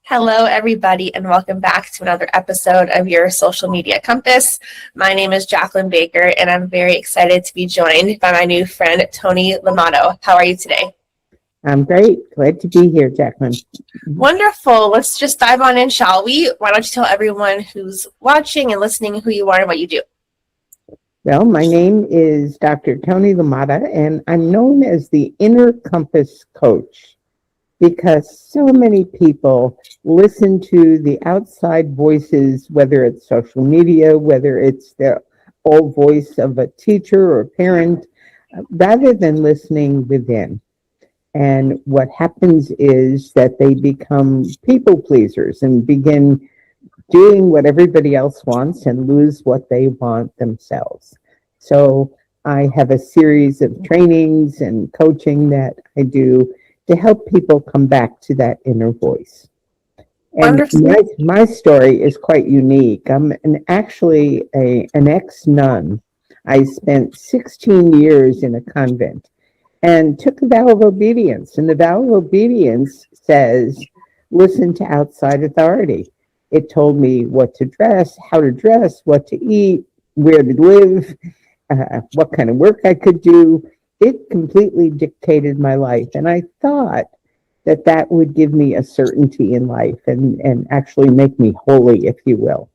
Hello, everybody, and welcome back to another episode of your Social Media Compass. My name is Jaclyn Baker, and I'm very excited to be joined by my new friend, Toni LaMotta. How are you today? I'm great. Glad to be here, Jaclyn. Wonderful. Let's just dive on in, shall we? Why don't you tell everyone who's watching and listening who you are and what you do? Well, my name is Dr. Toni LaMotta, and I'm known as the Inner Compass Coach because so many people listen to the outside voices, whether it's social media, whether it's the old voice of a teacher or a parent, rather than listening within. And what happens is that they become people pleasers and begin doing what everybody else wants and lose what they want themselves. So I have a series of trainings and coaching that I do to help people come back to that inner voice. And my story is quite unique. I'm actually an ex-nun. I spent 16 years in a convent and took a vow of obedience. And the vow of obedience says, listen to outside authority. It told me what to dress, how to dress, what to eat, where to live, what kind of work I could do. It completely dictated my life. And I thought that that would give me a certainty in life and actually make me holy, if you will.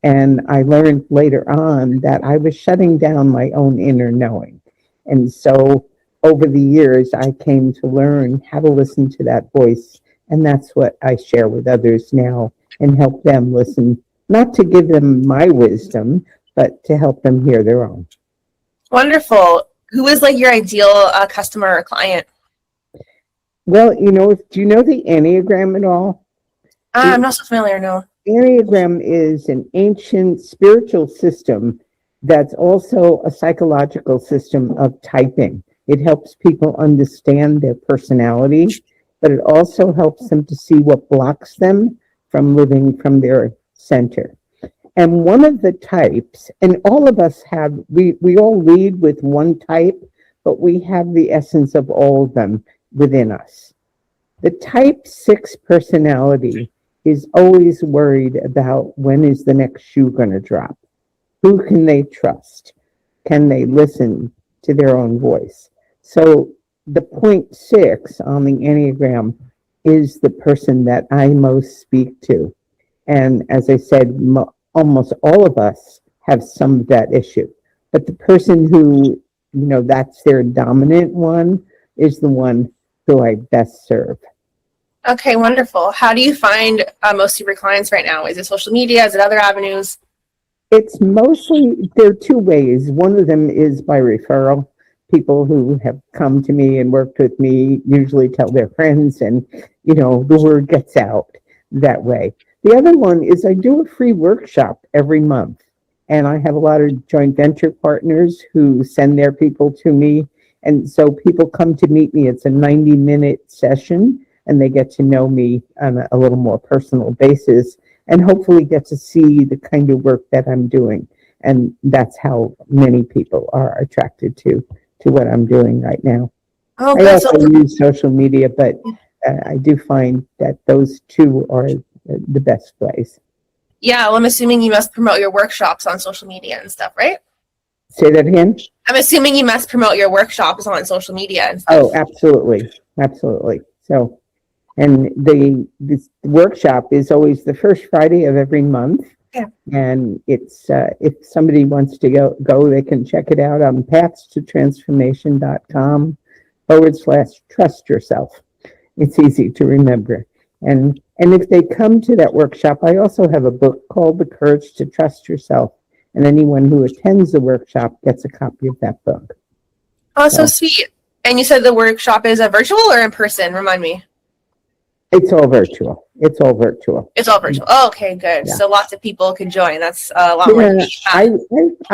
And I learned later on that I was shutting down my own inner knowing. And so over the years, I came to learn how to listen to that voice. And that's what I share with others now and help them listen, not to give them my wisdom, but to help them hear their own. Wonderful. Who is like your ideal customer or client? Well, do you know the Enneagram at all? I'm not so familiar, no. Enneagram is an ancient spiritual system that's also a psychological system of typing. It helps people understand their personality, but it also helps them to see what blocks them from living from their center. And one of the types, and all of us have, we all lead with one type, but we have the essence of all of them within us. The type 6 personality is always worried about when is the next shoe going to drop. Who can they trust? Can they listen to their own voice? So the 0.6 on the Enneagram is the person that I most speak to. And as I said, almost all of us have some of that issue. But the person who, that's their dominant one is the one who I best serve. Okay, wonderful. How do you find most of your clients right now? Is it social media? Is it other avenues? It's mostly, there are two ways. One of them is by referral. People who have come to me and worked with me usually tell their friends, and, the word gets out that way. The other one is I do a free workshop every month, and I have a lot of joint venture partners who send their people to me. And so people come to meet me. It's a 90-minute session, and they get to know me on a little more personal basis and hopefully get to see the kind of work that I'm doing. And that's how many people are attracted to what I'm doing right now. Oh, I also use social media, but I do find that those two are the best ways. Yeah, well, I'm assuming you must promote your workshops on social media and stuff, right? Say that again? I'm assuming you must promote your workshops on social media and stuff. Oh, absolutely. Absolutely. So, and this workshop is always the first Friday of every month. Yeah. And it's if somebody wants to go, they can check it out on pathstotransformation.com/trust yourself. It's easy to remember. And if they come to that workshop, I also have a book called The Courage to Trust Yourself. And anyone who attends the workshop gets a copy of that book. Oh, so sweet. And you said the workshop is a virtual or in person? Remind me. It's all virtual. It's all virtual. Oh, okay, good. Yeah. So lots of people can join. That's a lot more. I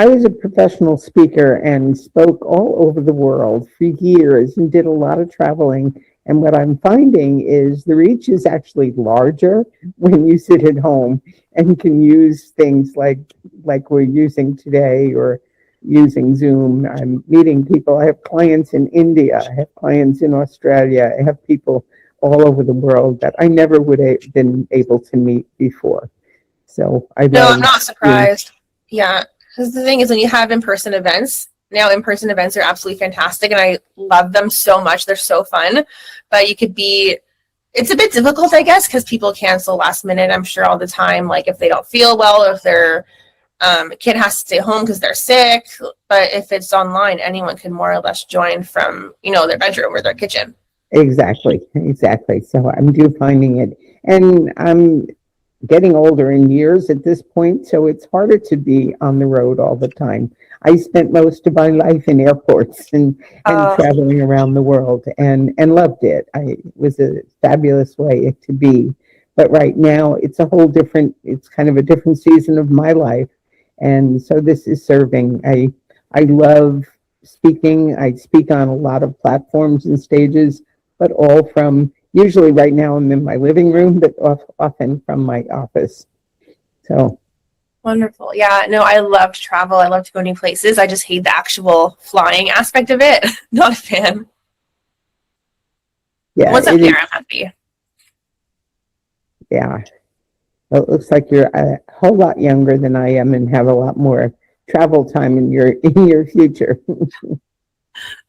was a professional speaker and spoke all over the world for years and did a lot of traveling. And what I'm finding is the reach is actually larger when you sit at home and can use things like we're using today or using Zoom. I'm meeting people. I have clients in India. I have clients in Australia. I have people all over the world that I never would have been able to meet before. So I No, love, I'm not you know, surprised. Yeah, because the thing is, when you have in-person events, now in-person events are absolutely fantastic, and I love them so much. They're so fun, but it's a bit difficult, I guess, because people cancel last minute, I'm sure, all the time, like if they don't feel well, or if their kid has to stay home because they're sick. But if it's online, anyone can more or less join from, their bedroom or their kitchen. exactly. So I'm due finding it. And I'm getting older in years at this point, so it's harder to be on the road all the time. I spent most of my life in airports and Uh, traveling around the world and loved it. It was a fabulous way to be. But right now it's kind of a different season of my life. And so this is serving. I love speaking. I speak on a lot of platforms and stages, but all from usually right now I'm in my living room, but often from my office. So Wonderful. Yeah, no, I love to travel. I love to go new places. I just hate the actual flying aspect of it. Not a fan. yeah, Once I'm it there, is. I'm happy. Yeah. Well, it looks like you're a whole lot younger than I am and have a lot more travel time in your future.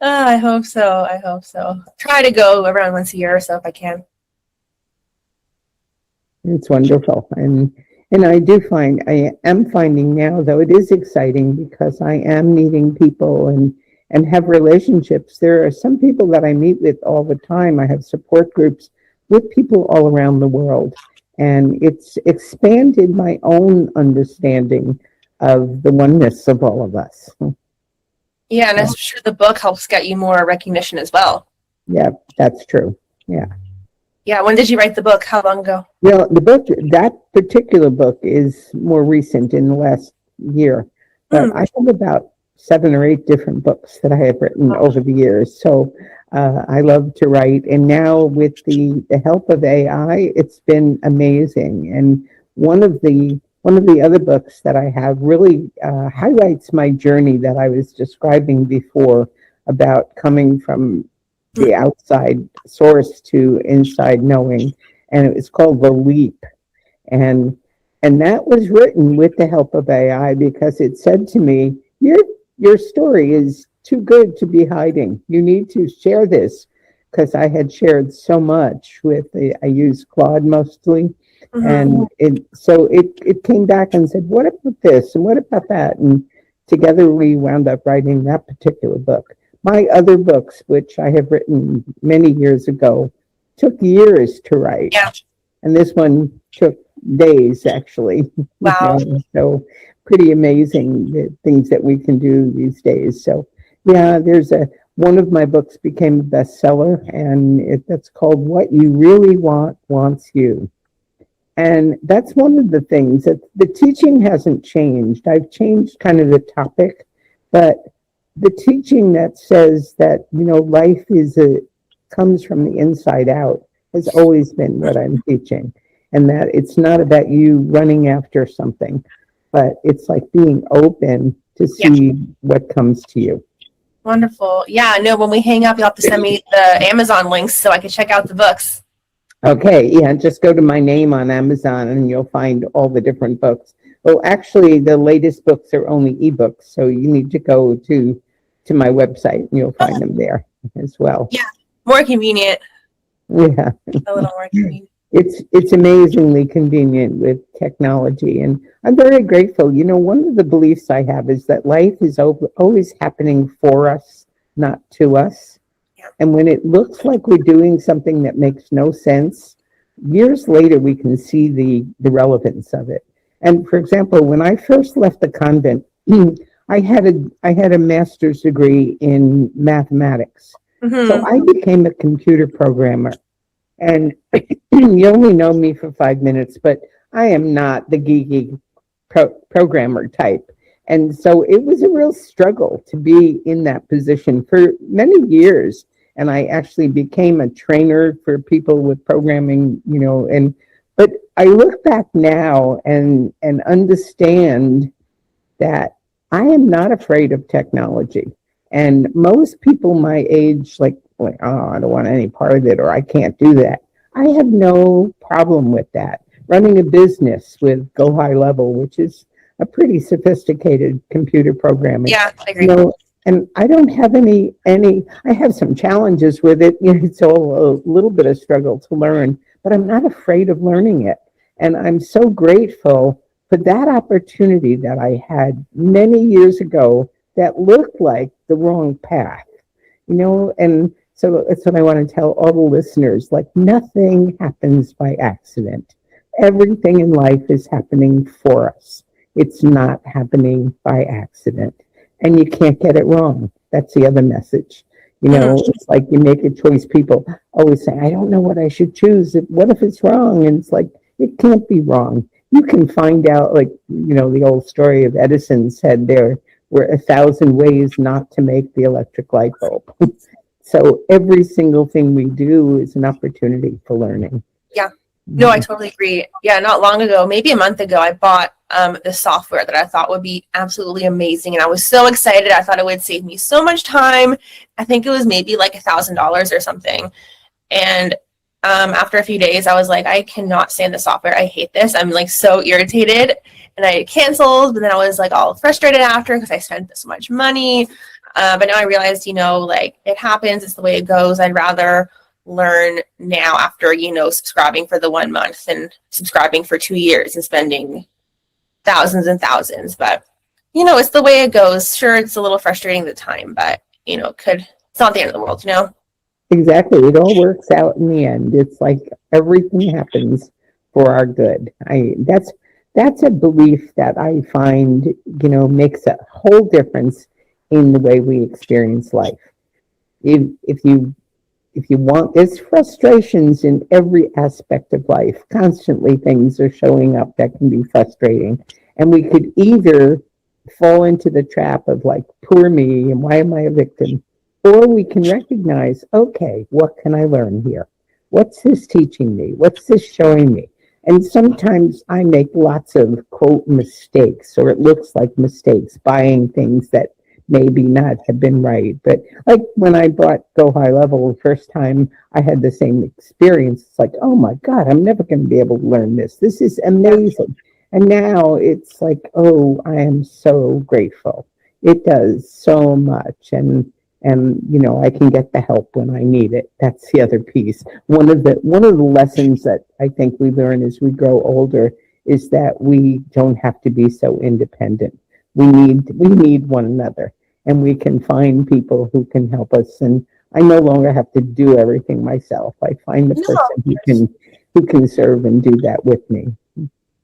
I hope so. I hope so. Try to go around once a year or so if I can. It's wonderful. And I am finding now, though it is exciting because I am meeting people and have relationships. There are some people that I meet with all the time. I have support groups with people all around the world. And it's expanded my own understanding of the oneness of all of us. Yeah, and I'm So, sure the book helps get you more recognition as well. yeah, that's true. Yeah. Yeah, when did you write the book? How long ago? Well, that particular book is more recent in the last year, but Hmm. I have about 7 or 8 different books that I have written over the years. So I love to write. And now with the help of AI, it's been amazing. And one of the other books that I have really highlights my journey that I was describing before about coming from the outside source to inside knowing, and it was called The Leap. And that was written with the help of AI because it said to me, your story is too good to be hiding. You need to share this, because I had shared so much I use Claude mostly. Mm-hmm. And it came back and said, what about this? And what about that? And together we wound up writing that particular book. My other books, which I have written many years ago, took years to write. Yeah. And this one took days, actually. Wow. So pretty amazing the things that we can do these days. So yeah, one of my books became a bestseller, and that's called What You Really Want Wants You. And that's one of the things that the teaching hasn't changed. I've changed kind of the topic, but the teaching that says that, life comes from the inside out has always been what I'm teaching. And that it's not about you running after something, but it's like being open to Yeah. see what comes to you. Wonderful. Yeah, no, when we hang up, you'll have to send me the Amazon links so I can check out the books. Okay, yeah, just go to my name on Amazon and you'll find all the different books. Well, actually, the latest books are only ebooks, so you need to go to my website and you'll find them there as well. Yeah, more convenient. Yeah, A little more convenient. it's amazingly convenient with technology, and I'm very grateful. One of the beliefs I have is that life is always happening for us, not to us. And when it looks like we're doing something that makes no sense, years later we can see the relevance of it. And for example, when I first left the convent, I had a master's degree in mathematics. So Mm-hmm. I became a computer programmer. And you only know me for 5 minutes, but I am not the geeky programmer type. And so it was a real struggle to be in that position for many years. And I actually became a trainer for people with programming, but I look back now and understand that I am not afraid of technology. And most people my age, like like, oh, I don't want any part of it, or I can't do that. I have no problem with that. Running a business with Go High Level, which is a pretty sophisticated computer programming, Yeah, I you agree. know, and I don't have I have some challenges with it. It's all a little bit of struggle to learn, but I'm not afraid of learning it. And I'm so grateful for that opportunity that I had many years ago that looked like the wrong path, and so that's what I want to tell all the listeners, like nothing happens by accident. Everything in life is happening for us. It's not happening by accident. And you can't get it wrong. That's the other message. Mhm. It's like you make a choice. People always say, I don't know what I should choose. What if it's wrong? And it's like, it can't be wrong. You can find out, like, the old story of Edison said there were 1,000 ways not to make the electric light bulb. So every single thing we do is an opportunity for learning. Yeah. No, I totally agree. Yeah, not long ago, maybe a month ago, I bought this software that I thought would be absolutely amazing. And I was so excited. I thought it would save me so much time. I think it was maybe like $1,000 or something. And after a few days, I was like, I cannot stand the software. I hate this. I'm like so irritated. And I canceled, but then I was like all frustrated after because I spent this much money. But now I realized, like it happens. It's the way it goes. I'd rather learn now after, subscribing for the 1 month and subscribing for 2 years and spending thousands and thousands. But, it's the way it goes. Sure, it's a little frustrating at the time, but, it's not the end of the world, Exactly. It all works out in the end. It's like everything happens for our good. That's a belief that I find, makes a whole difference in the way we experience life. If you want, there's frustrations in every aspect of life. Constantly things are showing up that can be frustrating. And we could either fall into the trap of like, poor me, and why am I a victim? Or we can recognize, okay, what can I learn here? What's this teaching me? What's this showing me? And sometimes I make lots of quote mistakes, or it looks like mistakes, buying things that maybe not have been right. But like when I bought Go High Level the first time, I had the same experience. It's like, oh my God, I'm never going to be able to learn this. This is amazing. And now it's like, oh, I am so grateful. It does so much. And I can get the help when I need it. That's the other piece. One of the lessons that I think we learn as we grow older is that we don't have to be so independent. We need one another, and we can find people who can help us. And I no longer have to do everything myself. I find the person who can serve and do that with me.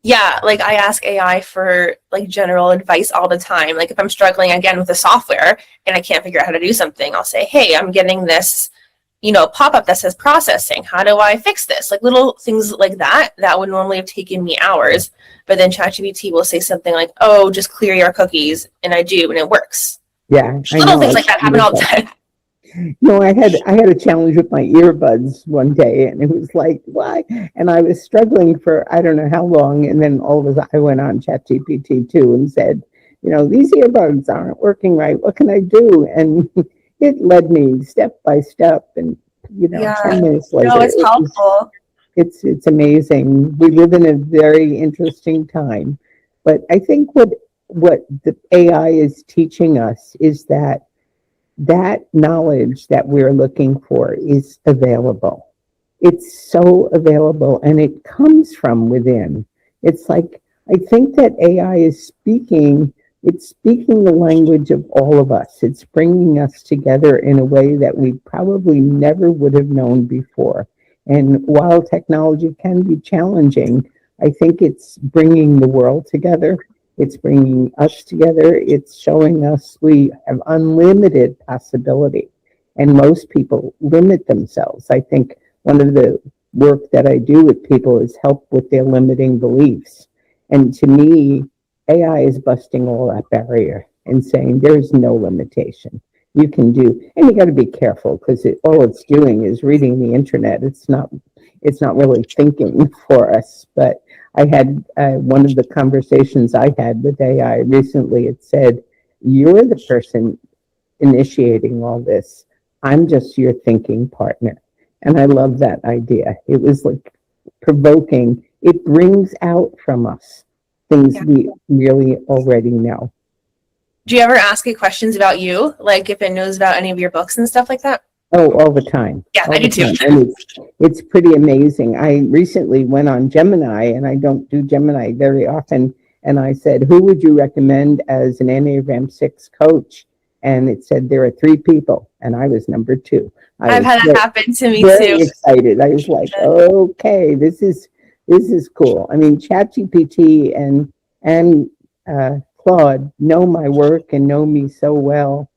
Yeah, like I ask AI for like general advice all the time. Like if I'm struggling again with the software and I can't figure out how to do something, I'll say, hey, I'm getting this, pop-up that says processing. How do I fix this? Like little things like that would normally have taken me hours. But then ChatGPT will say something like, oh, just clear your cookies. And I do, and it works. Yeah, Little things like that happen all the time. No, I had a challenge with my earbuds one day, and it was like, why? And I was struggling for I don't know how long, and then all of a sudden I went on ChatGPT too and said, these earbuds aren't working right. What can I do? And it led me step by step, and 10 minutes later, no, it's helpful. It's amazing. We live in a very interesting time, but I think what the AI is teaching us is that knowledge that we're looking for is available. It's so available, and it comes from within. It's like, I think that AI is speaking the language of all of us. It's bringing us together in a way that we probably never would have known before. And while technology can be challenging, I think it's bringing the world together. It's bringing us together. It's showing us we have unlimited possibility. And most people limit themselves. I think one of the work that I do with people is help with their limiting beliefs. And to me, AI is busting all that barrier and saying there's no limitation. You can do, and you got to be careful because all it's doing is reading the internet. It's not really thinking for us. But I had one of the conversations I had with AI recently. It said, you're the person initiating all this. I'm just your thinking partner. And I love that idea. It was like provoking. It brings out from us things Yeah. we really already know. Do you ever ask it questions about you? Like if it knows about any of your books and stuff like that? Oh, all the time. Yeah, All I do the too. time. And it's pretty amazing. I recently went on Gemini, and I don't do Gemini very often. And I said, who would you recommend as an Enneagram 6 coach? And it said there are 3 people, and I was number 2. I I've was had that happen to me very too. excited. I was like, okay, this is cool. I mean, ChatGPT and Claude know my work and know me so well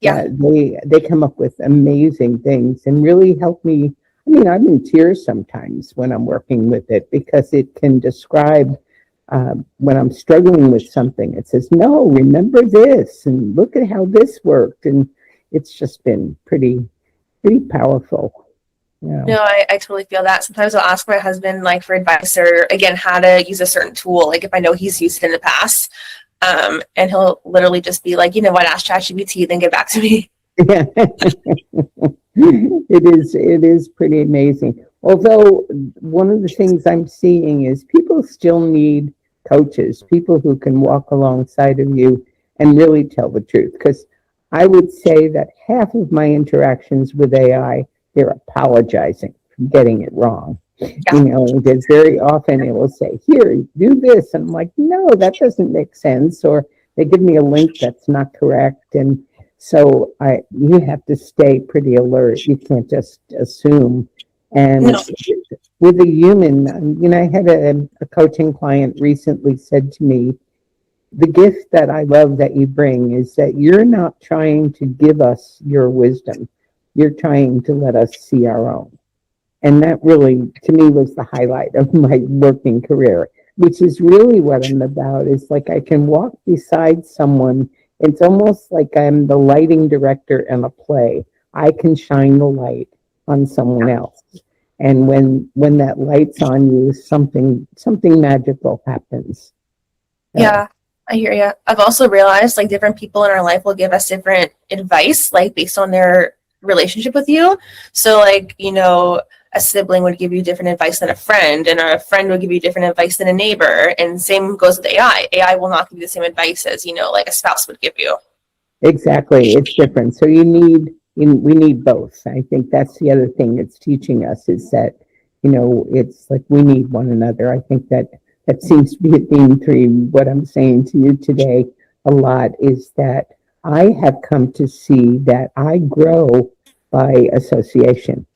Yeah. that they come up with amazing things and really help me. I mean, I'm in tears sometimes when I'm working with it because it can describe when I'm struggling with something. It says, no, remember this and look at how this worked. And it's just been pretty powerful. No, I totally feel that. Sometimes I'll ask my husband like for advice or again how to use a certain tool, like if I know he's used it in the past. And he'll literally just be like, you know what, ask ChatGPT, then get back to me. Yeah. It is pretty amazing. Although one of the things I'm seeing is people still need coaches, people who can walk alongside of you and really tell the truth. Because I would say that half of my interactions with AI, they're apologizing for getting it wrong. Yeah. Because very often it will say, here, do this. And I'm like, no, that doesn't make sense. Or they give me a link that's not correct. And so you have to stay pretty alert. You can't just assume. And No. with a human, I had a coaching client recently said to me, the gift that I love that you bring is that you're not trying to give us your wisdom. You're trying to let us see our own. And that really, to me, was the highlight of my working career, which is really what I'm about. Is like I can walk beside someone. It's almost like I'm the lighting director in a play. I can shine the light on someone else. And when that light's on you, something magical happens. Yeah, I hear you. I've also realized like different people in our life will give us different advice, like based on their relationship with you. So like, a sibling would give you different advice than a friend, and a friend would give you different advice than a neighbor. And same goes with AI. AI will not give you the same advice as, like a spouse would give you. Exactly. It's different. So we need both. I think that's the other thing it's teaching us is that, it's like we need one another. I think that seems to be a theme through what I'm saying to you today a lot is that I have come to see that I grow by association.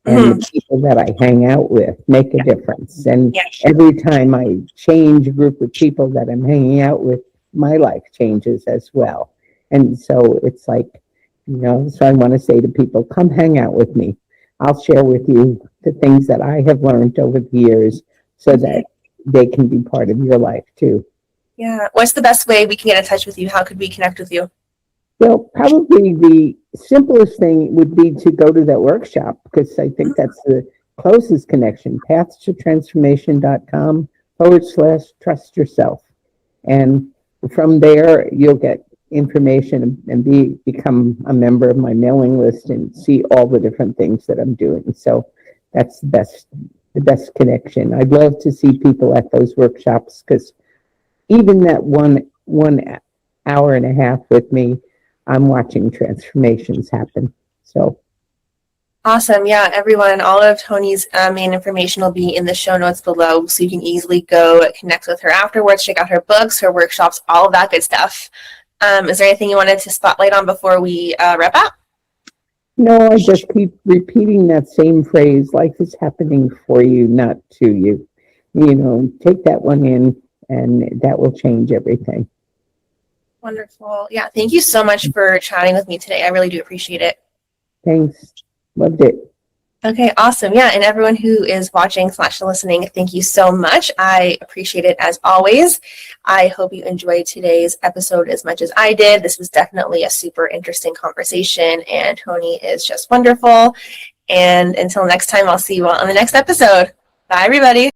And the people that I hang out with make a difference. And every time I change a group of people that I'm hanging out with, my life changes as well. And so it's like, so I want to say to people, come hang out with me. I'll share with you the things that I have learned over the years so that they can be part of your life too. Yeah. What's the best way we can get in touch with you? How could we connect with you? Well, probably the simplest thing would be to go to that workshop because I think that's the closest connection, pathstotransformation.com/trust yourself. And from there, you'll get information and become a member of my mailing list and see all the different things that I'm doing. So that's the best connection. I'd love to see people at those workshops because even that one hour and a half with me, I'm watching transformations happen. So Awesome. Yeah, everyone, all of Toni's main information will be in the show notes below, so you can easily go connect with her afterwards, check out her books, her workshops, all of that good stuff. Is there anything you wanted to spotlight on before we wrap up? No, I just keep repeating that same phrase, life is happening for you, not to you. Take that one in and that will change everything. Wonderful. Yeah, thank you so much for chatting with me today. I really do appreciate it. Thanks. Loved it. Okay, awesome. Yeah, and everyone who is watching / listening, thank you so much. I appreciate it as always. I hope you enjoyed today's episode as much as I did. This was definitely a super interesting conversation, and Toni is just wonderful. And until next time, I'll see you all on the next episode. Bye, everybody.